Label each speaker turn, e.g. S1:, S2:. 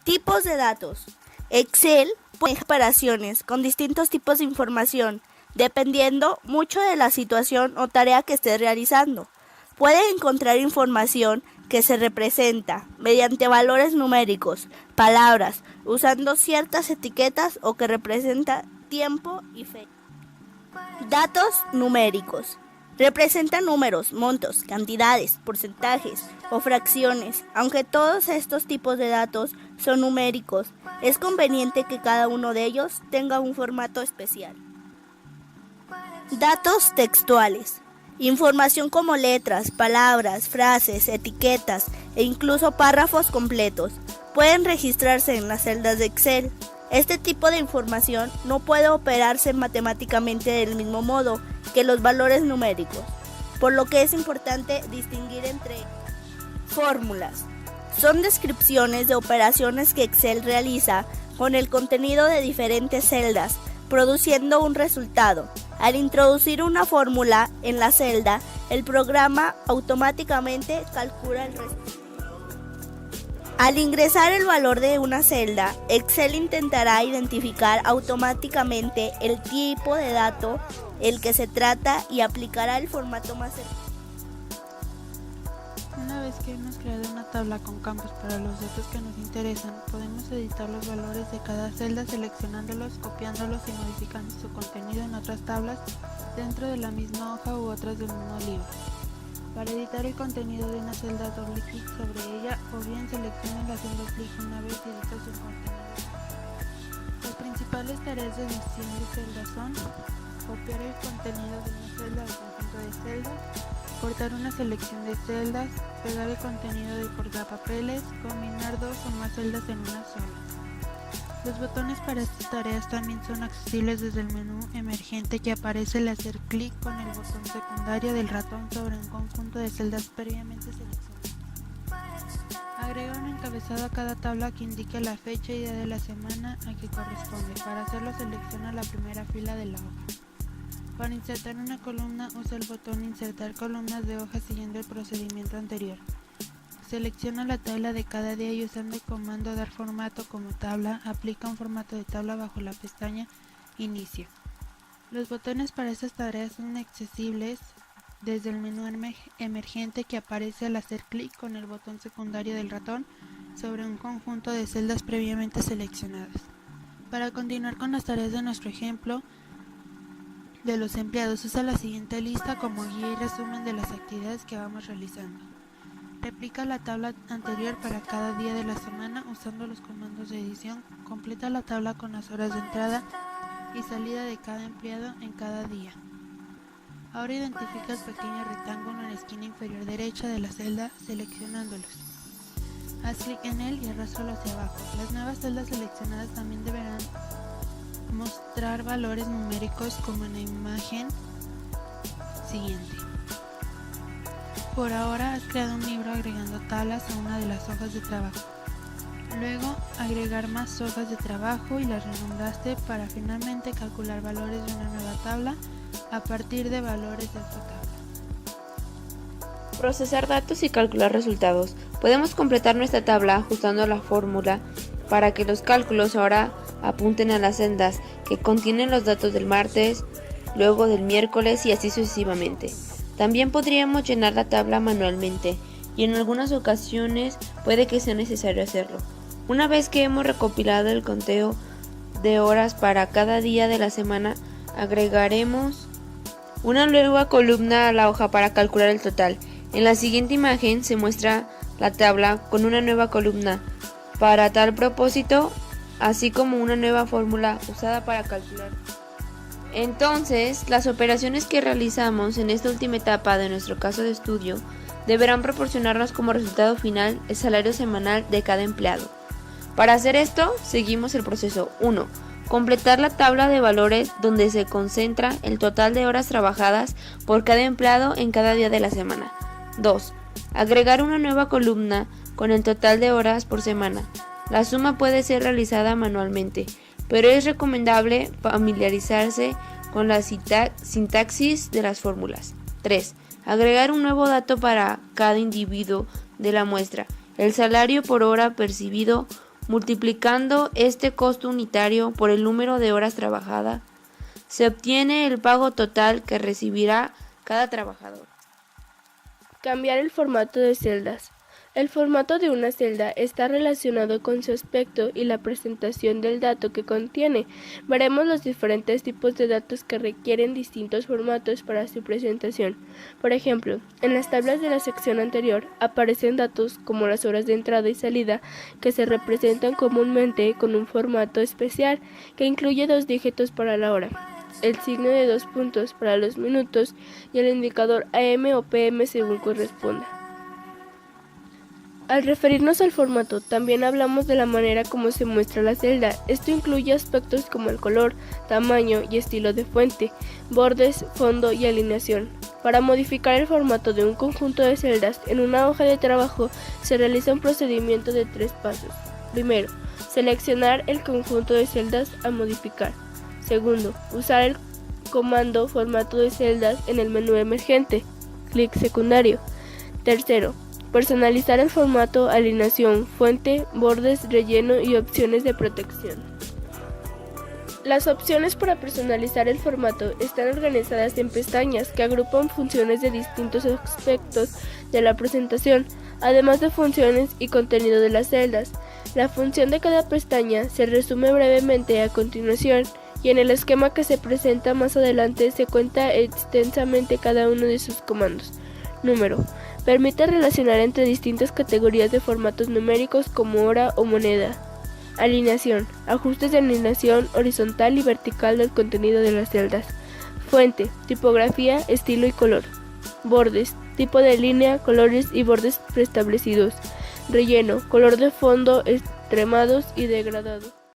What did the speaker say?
S1: Tipos de datos. Excel puede hacer operaciones con distintos tipos de información, dependiendo mucho de la situación o tarea que estés realizando. Puede encontrar información que se representa mediante valores numéricos, palabras, usando ciertas etiquetas o que representa tiempo y fecha. Datos numéricos. Representan números, montos, cantidades, porcentajes o fracciones. Aunque todos estos tipos de datos son numéricos, es conveniente que cada uno de ellos tenga un formato especial. Datos textuales. Información como letras, palabras, frases, etiquetas e incluso párrafos completos pueden registrarse en las celdas de Excel. Este tipo de información no puede operarse matemáticamente del mismo modo que los valores numéricos, por lo que es importante distinguir entre fórmulas. Son descripciones de operaciones que Excel realiza con el contenido de diferentes celdas, produciendo un resultado. Al introducir una fórmula en la celda, el programa automáticamente calcula el resultado. Al ingresar el valor de una celda, Excel intentará identificar automáticamente el tipo de dato el que se trata y aplicará el formato más cercano.
S2: Una vez que hemos creado una tabla con campos para los datos que nos interesan, podemos editar los valores de cada celda seleccionándolos, copiándolos y modificando su contenido en otras tablas dentro de la misma hoja u otras del mismo libro. Para editar el contenido de una celda, doble clic sobre ella o bien seleccione haciendo clic una vez y edita su contenido. Las principales tareas de edición de celdas son copiar el contenido de una celda al conjunto de celdas, cortar una selección de celdas, pegar el contenido de portapapeles, combinar dos o más celdas en una sola. Los botones para estas tareas también son accesibles desde el menú emergente que aparece al hacer clic con el botón secundario del ratón sobre un conjunto de celdas previamente seleccionadas. Agrega un encabezado a cada tabla que indique la fecha y día de la semana a que corresponde. Para hacerlo, selecciona la primera fila de la hoja. Para insertar una columna, usa el botón Insertar columnas de hoja siguiendo el procedimiento anterior. Selecciona la tabla de cada día y usando el comando Dar formato como tabla, aplica un formato de tabla bajo la pestaña Inicio. Los botones para estas tareas son accesibles desde el menú emergente que aparece al hacer clic con el botón secundario del ratón sobre un conjunto de celdas previamente seleccionadas. Para continuar con las tareas de nuestro ejemplo de los empleados, usa la siguiente lista como guía y resumen de las actividades que vamos realizando. Replica la tabla anterior para cada día de la semana usando los comandos de edición. Completa la tabla con las horas de entrada y salida de cada empleado en cada día. Ahora identifica el pequeño rectángulo en la esquina inferior derecha de la celda seleccionándolos. Haz clic en él y arrástralo hacia abajo. Las nuevas celdas seleccionadas también deberán mostrar valores numéricos como en la imagen siguiente. Por ahora has creado un libro agregando tablas a una de las hojas de trabajo. Luego agregar más hojas de trabajo y las renombraste para finalmente calcular valores de una nueva tabla a partir de valores de esta tabla.
S3: Procesar datos y calcular resultados. Podemos completar nuestra tabla ajustando la fórmula para que los cálculos ahora apunten a las celdas que contienen los datos del martes, luego del miércoles y así sucesivamente. También podríamos llenar la tabla manualmente y en algunas ocasiones puede que sea necesario hacerlo. Una vez que hemos recopilado el conteo de horas para cada día de la semana, agregaremos una nueva columna a la hoja para calcular el total. En la siguiente imagen se muestra la tabla con una nueva columna para tal propósito, así como una nueva fórmula usada para calcular. Entonces, las operaciones que realizamos en esta última etapa de nuestro caso de estudio deberán proporcionarnos como resultado final el salario semanal de cada empleado. Para hacer esto, seguimos el proceso 1. Completar la tabla de valores donde se concentra el total de horas trabajadas por cada empleado en cada día de la semana. 2. Agregar una nueva columna con el total de horas por semana. La suma puede ser realizada manualmente, pero es recomendable familiarizarse con la sintaxis de las fórmulas. 3. Agregar un nuevo dato para cada individuo de la muestra, el salario por hora percibido Multiplicando este costo unitario por el número de horas trabajadas, se obtiene el pago total que recibirá cada trabajador.
S4: Cambiar el formato de celdas. El formato de una celda está relacionado con su aspecto y la presentación del dato que contiene. Veremos los diferentes tipos de datos que requieren distintos formatos para su presentación. Por ejemplo, en las tablas de la sección anterior aparecen datos como las horas de entrada y salida que se representan comúnmente con un formato especial que incluye 2 dígitos para la hora, el signo de 2 puntos para los minutos y el indicador AM o PM según corresponda. Al referirnos al formato, también hablamos de la manera como se muestra la celda. Esto incluye aspectos como el color, tamaño y estilo de fuente, bordes, fondo y alineación. Para modificar el formato de un conjunto de celdas en una hoja de trabajo se realiza un procedimiento de 3 pasos. Primero, seleccionar el conjunto de celdas a modificar. Segundo, usar el comando formato de celdas en el menú emergente. Clic secundario. Tercero, personalizar el formato, alineación, fuente, bordes, relleno y opciones de protección. Las opciones para personalizar el formato están organizadas en pestañas que agrupan funciones de distintos aspectos de la presentación, además de funciones y contenido de las celdas. La función de cada pestaña se resume brevemente a continuación y en el esquema que se presenta más adelante se cuenta extensamente cada uno de sus comandos. Número. Permite relacionar entre distintas categorías de formatos numéricos como hora o moneda. Alineación. Ajustes de alineación horizontal y vertical del contenido de las celdas. Fuente. Tipografía, estilo y color. Bordes. Tipo de línea, colores y bordes preestablecidos. Relleno. Color de fondo, extremados y degradado.